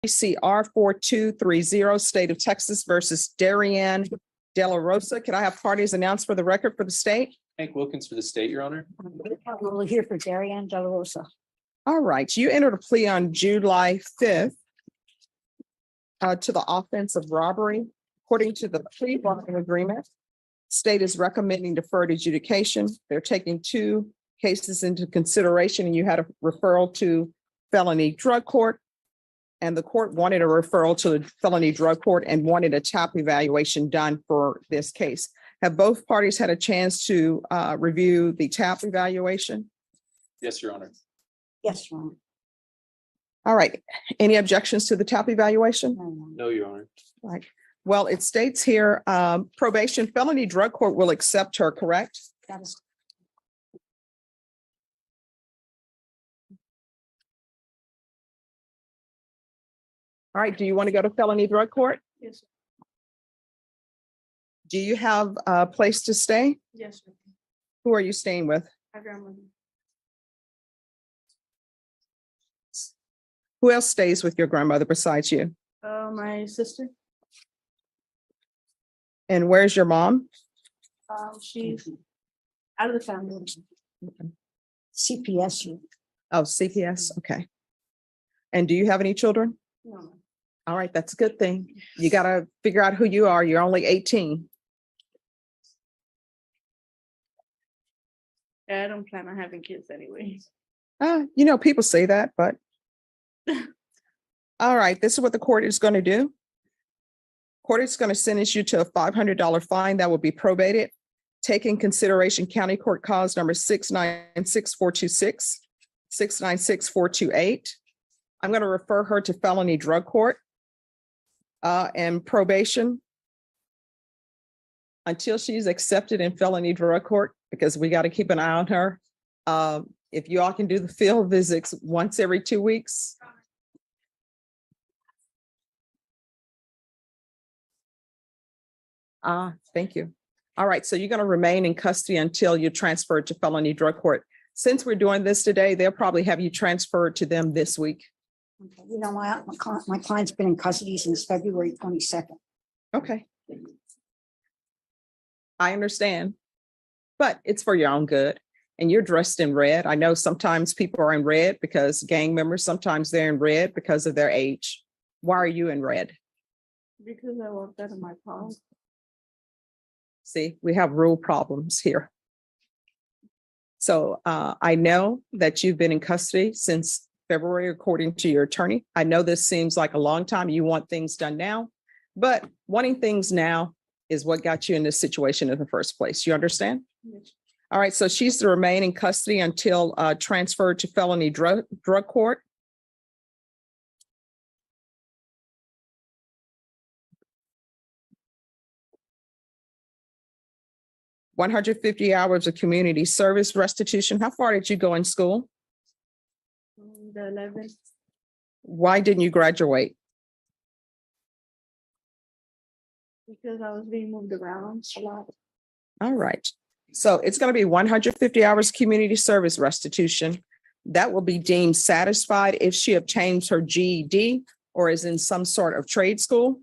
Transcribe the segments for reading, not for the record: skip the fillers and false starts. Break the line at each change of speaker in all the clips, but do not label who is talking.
CR 4230, State of Texas versus Darian De La Rosa. Can I have parties announced for the record for the state?
Hank Wilkins for the state, Your Honor.
We're here for Darian De La Rosa.
All right, you entered a plea on July 5th to the offense of robbery. According to the plea bargaining agreement, state is recommending deferred adjudication. They're taking two cases into consideration, and you had a referral to felony drug court. And the court wanted a referral to the felony drug court and wanted a TAP evaluation done for this case. Have both parties had a chance to review the TAP evaluation?
Yes, Your Honor.
Yes, Ron.
All right. Any objections to the TAP evaluation?
No, Your Honor.
Right. Well, it states here, probation felony drug court will accept her, correct?
That is
All right. Do you want to go to felony drug court?
Yes,
Do you have a place to stay?
yes, sir.
Who are you staying with?
My grandmother.
Who else stays with your grandmother besides you?
My sister.
And where's your mom?
She's out of the family.
CPS.
Oh, CPS. Okay. And do you have any children?
No,
All right, that's a good thing. You got to figure out who you are. You're only 18.
I don't plan on having kids anyway.
People say that, but. All right, this is what the court is going to do. Court is going to sentence you to a $500 fine that will be probated. Take in consideration county court cause number 696-426, 696-428. I'm going to refer her to felony drug court and probation until she's accepted in felony drug court, because we got to keep an eye on her. If you all can do the field visits once every 2 weeks. Thank you. All right, so you're going to remain in custody until you're transferred to felony drug court. Since we're doing this today, they'll probably have you transferred to them this week.
Okay. My client's been in custody since February 22nd.
Okay. I understand, but it's for your own good. And you're dressed in red. I know sometimes people are in red because gang members, sometimes they're in red because of their age. Why are you in red?
Because I want that in my palm.
See, we have rule problems here. So I know that you've been in custody since February, according to your attorney. I know this seems like a long time. You want things done now, but wanting things now is what got you in this situation in the first place. You understand?
Yes.
All right. So she's to remain in custody until transferred to felony drug court. $150 hours of community service restitution. How far did you go in school?
The 11th.
Why didn't you graduate?
Because I was being moved around a lot.
All right. So it's going to be 150 hours community service restitution. That will be deemed satisfied if she obtains her GED or is in some sort of trade school.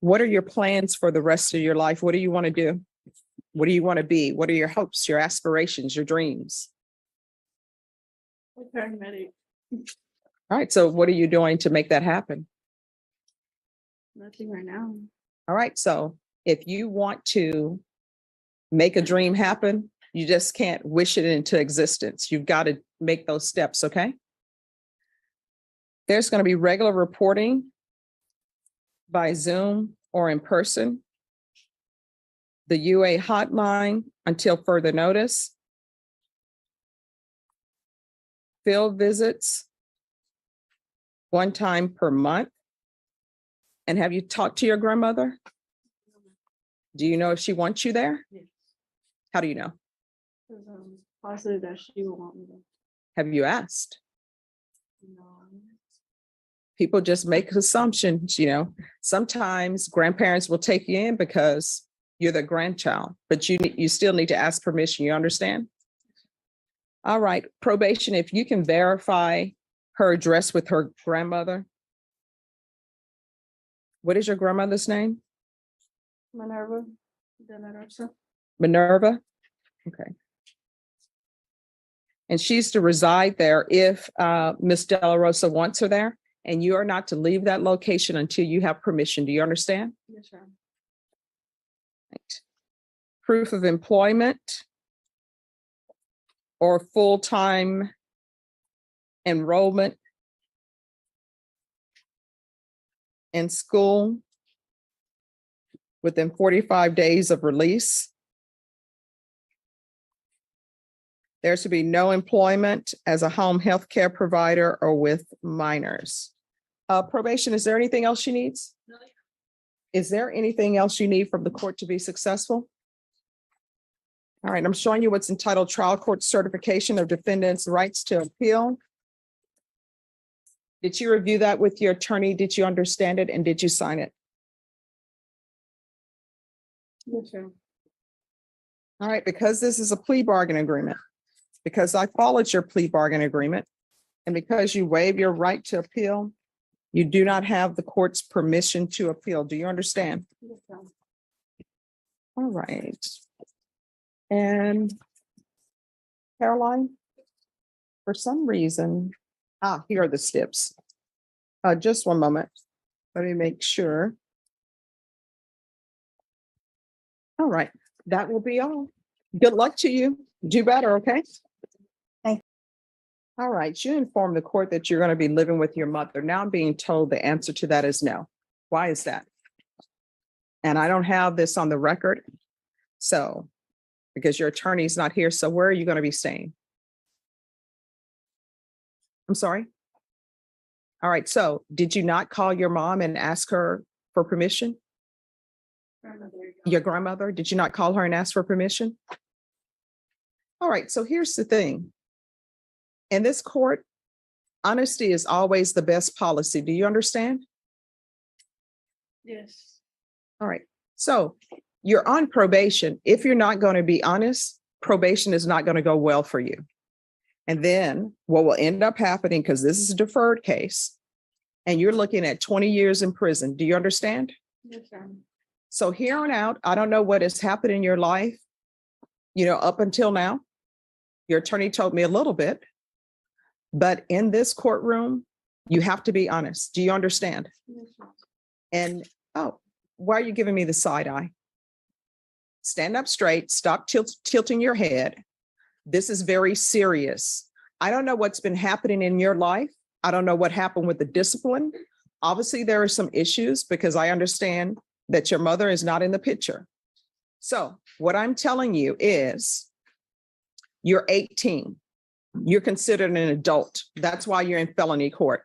What are your plans for the rest of your life? What do you want to do? What do you want to be? What are your hopes, your aspirations, your dreams?
A paramedic.
All right. So what are you doing to make that happen?
Nothing right now.
All right. So if you want to make a dream happen, you just can't wish it into existence. You've got to make those steps. Okay. There's going to be regular reporting by Zoom or in person. The UA hotline until further notice. Field visits one time per month. And have you talked to your grandmother? Do you know if she wants you there?
Yes.
How do you know?
Because positive that she will want me there.
Have you asked?
No.
People just make assumptions, Sometimes grandparents will take you in because you're the grandchild, but you still need to ask permission. You understand? All right, probation, if you can verify her address with her grandmother? What is your grandmother's name?
Minerva de la Rosa.
Minerva? Okay. And she's to reside there if Miss De La Rosa wants her there, and you are not to leave that location until you have permission. Do you understand?
Yes, ma'am.
Right. Proof of employment or full-time enrollment in school within 45 days of release. There should be no employment as a home health care provider or with minors. Probation, is there anything else she needs? Is there anything else you need from the court to be successful? All right, I'm showing you what's entitled Trial Court Certification of Defendant's Rights to Appeal. Did you review that with your attorney? Did you understand it? And did you sign it?
Yes, ma'am.
All right, because this is a plea bargain agreement, because I followed your plea bargain agreement, and because you waive your right to appeal, you do not have the court's permission to appeal. Do you understand?
Yes, ma'am.
All right. And Caroline, for some reason, here are the steps. Just one moment. Let me make sure. All right, that will be all. Good luck to you. Do better, okay?
Thank
All right, you informed the court that you're going to be living with your mother. Now I'm being told the answer to that is no. Why is that? And I don't have this on the record. So, because your attorney's not here, so where are you going to be staying? I'm sorry? All right, so did you not call your mom and ask her for permission? Your grandmother, did you not call her and ask for permission? All right, so here's the thing. In this court, honesty is always the best policy. Do you understand?
Yes.
All right, so you're on probation. If you're not going to be honest, probation is not going to go well for you. And then what will end up happening, because this is a deferred case, and you're looking at 20 years in prison. Do you understand?
Yes, ma'am.
So here on out, I don't know what has happened in your life, up until now. Your attorney told me a little bit, but in this courtroom, you have to be honest. Do you understand?
Yes, ma'am.
And, why are you giving me the side eye? Stand up straight, stop tilting your head. This is very serious. I don't know what's been happening in your life. I don't know what happened with the discipline. Obviously, there are some issues because I understand that your mother is not in the picture. So what I'm telling you is you're 18. You're considered an adult. That's why you're in felony court.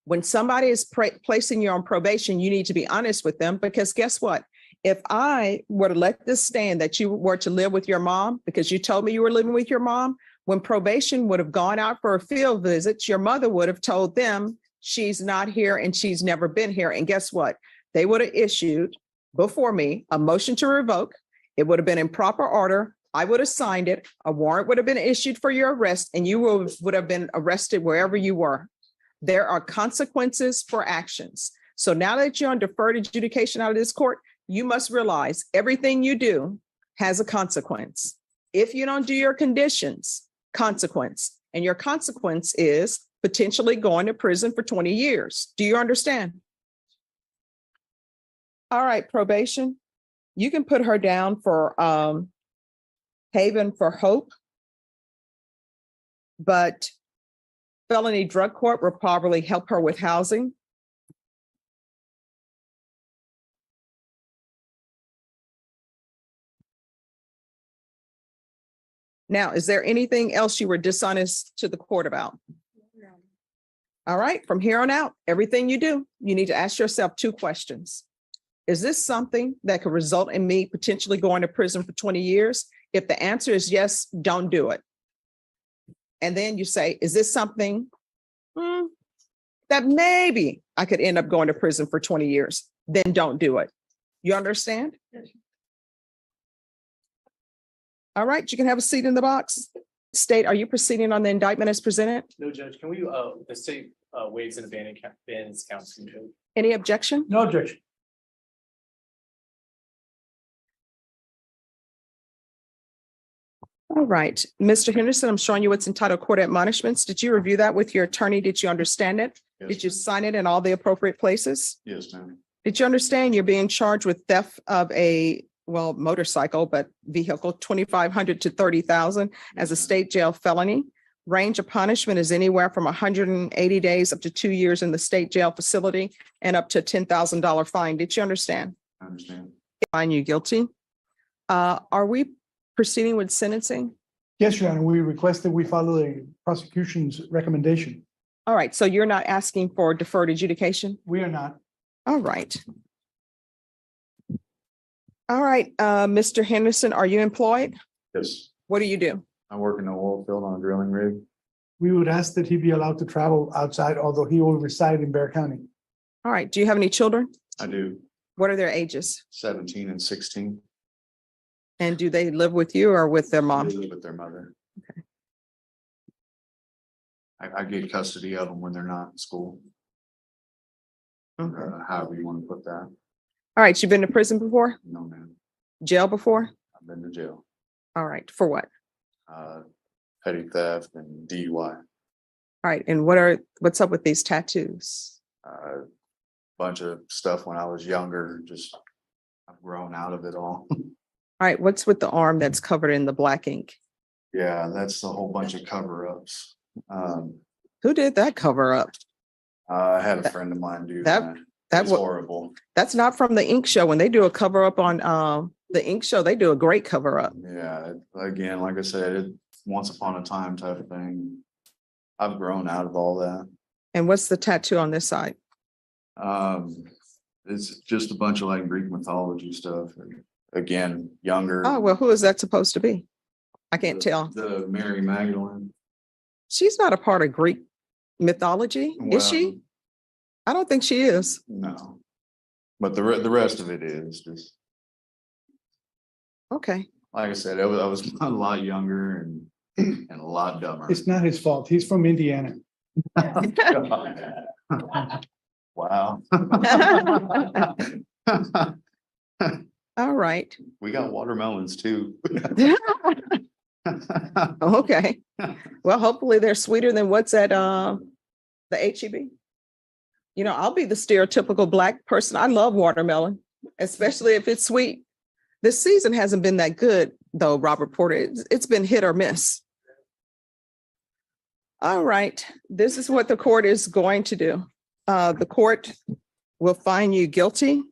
When somebody is placing you on probation, you need to be honest with them, because guess what? If I were to let this stand that you were to live with your mom, because you told me you were living with your mom, when probation would have gone out for a field visit, your mother would have told them she's not here and she's never been here. And guess what? They would have issued before me a motion to revoke. It would have been in proper order. I would have signed it. A warrant would have been issued for your arrest, and you would have been arrested wherever you were. There are consequences for actions. So now that you're on deferred adjudication out of this court, you must realize everything you do has a consequence. If you don't do your conditions, consequence. And your consequence is potentially going to prison for 20 years. Do you understand? All right, probation. You can put her down for Haven for Hope. But felony drug court will probably help her with housing. Now, is there anything else you were dishonest to the court about?
No.
All right, from here on out, everything you do, you need to ask yourself 2 questions. Is this something that could result in me potentially going to prison for 20 years? If the answer is yes, don't do it. And then you say, is this something that maybe I could end up going to prison for 20 years? Then don't do it. You understand?
Yes.
All right, you can have a seat in the box. State, are you proceeding on the indictment as presented?
No, Judge, can we, the state waives and bans counts.
Any objection?
No objection.
All right, Mr. Henderson, I'm showing you what's entitled court admonishments. Did you review that with your attorney? Did you understand it? Did you sign it in all the appropriate places?
Yes, ma'am.
Did you understand you're being charged with theft of a, well, motorcycle, but vehicle, 2,500 to 30,000 as a state jail felony? Range of punishment is anywhere from 180 days up to 2 years in the state jail facility and up to a $10,000 fine. Did you understand?
I understand.
Find you guilty. Are we proceeding with sentencing?
Yes, Your Honor, we request that we follow the prosecution's recommendation.
All right, so you're not asking for deferred adjudication?
We are not.
All right. All right, Mr. Henderson, are you employed?
Yes,
What do you do?
I work in the oil field on a drilling rig.
We would ask that he be allowed to travel outside, although he will reside in Bear County.
All right, do you have any children?
I do
What are their ages?
17 and 16.
And do they live with you or with their
They
mom?
live with their mother.
Okay.
I get custody of them when they're not in school,
Okay.
however you want to put that.
All right, you've been to prison before?
No, man,
Jail before?
I've been to jail.
All right, for what?
Petty theft and DUI.
All right, and what's up with these tattoos?
Bunch of stuff when I was younger, just I've grown out of it all.
All right, what's with the arm that's covered in the black ink?
Yeah, that's a whole bunch of cover-ups.
Who did that cover up?
I had a friend of mine do
that-
that.
That
It's
was,
horrible.
that's not from the ink show. When they do a cover up on the ink show, they do a great cover up.
Yeah, again, like I said, it once upon a time type of thing. I've grown out of all that.
And what's the tattoo on this side?
It's just a bunch of like Greek mythology stuff. Again, younger.
Oh, well, who is that supposed to be? I can't tell.
The Mary Magdalene.
She's not a part of Greek mythology, is she?
Well,
I don't think she is.
No. But the rest of it is just,
Okay.
like I said, I was a lot younger and a lot dumber.
It's not his fault. He's from Indiana.
Wow.
All right.
We got watermelons too.
Okay. Well, hopefully they're sweeter than what's at the HEB. You know, I'll be the stereotypical Black person. I love watermelon, especially if it's sweet. This season hasn't been that good, though, Robert Porter. It's been hit or miss. All right. This is what the court is going to do. The court will find you guilty.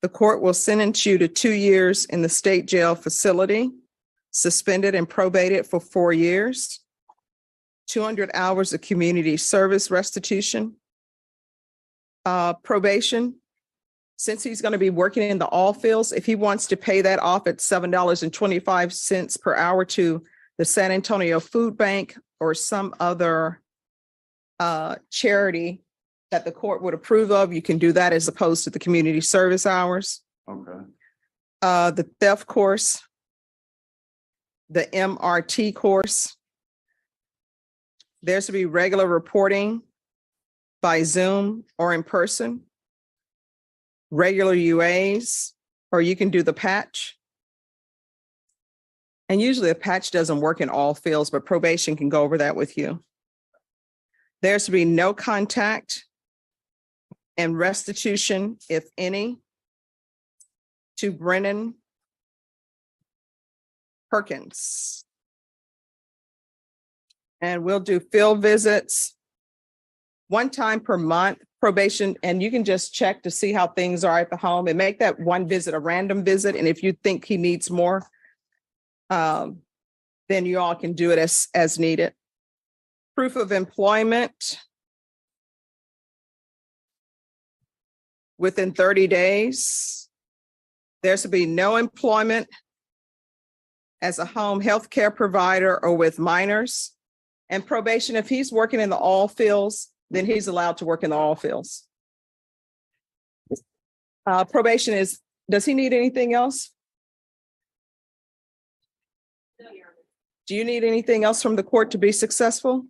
The court will sentence you to 2 years in the state jail facility, suspended and probated for 4 years, 200 hours of community service restitution, probation. Since he's going to be working in the all fields, if he wants to pay that off at $7.25 per hour to the San Antonio Food Bank or some other charity that the court would approve of, you can do that as opposed to the community service hours.
Okay.
The theft course, the MRT course. There's to be regular reporting by Zoom or in person, regular UAs, or you can do the patch. And usually a patch doesn't work in all fields, but probation can go over that with you. There's to be no contact and restitution, if any, to Brennan Perkins. And we'll do field visits 1 time per month, probation, and you can just check to see how things are at the home and make that one visit a random visit. And if you think he needs more, then you all can do it as needed. Proof of employment within 30 days. There's to be no employment as a home health care provider or with minors. And probation, if he's working in the all fields, then he's allowed to work in the all fields. Probation is, does he need anything else? Do you need anything else from the court to be successful?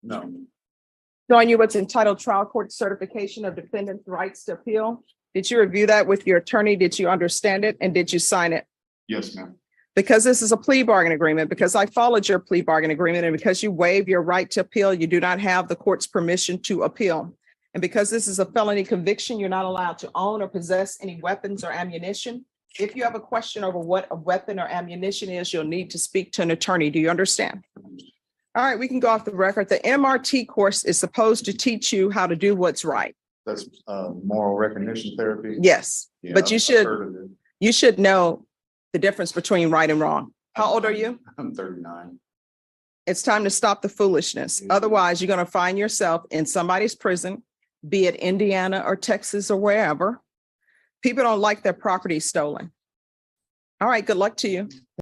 No,
Showing you what's entitled trial court certification of defendant's rights to appeal. Did you review that with your attorney? Did you understand it? And did you sign it?
yes, ma'am.
Because this is a plea bargain agreement, because I followed your plea bargain agreement, and because you waive your right to appeal, you do not have the court's permission to appeal. And because this is a felony conviction, you're not allowed to own or possess any weapons or ammunition. If you have a question over what a weapon or ammunition is, you'll need to speak to an attorney. Do you understand? All right, we can go off the record. The MRT course is supposed to teach you how to do what's right.
That's moral recognition therapy.
Yes,
Yeah,
but
I've heard of it.
you should know the difference between right and wrong. How old are you?
I'm 39.
It's time to stop the foolishness. Otherwise, you're going to find yourself in somebody's prison, be it Indiana or Texas or wherever. People don't like their property stolen. All right, good luck to you.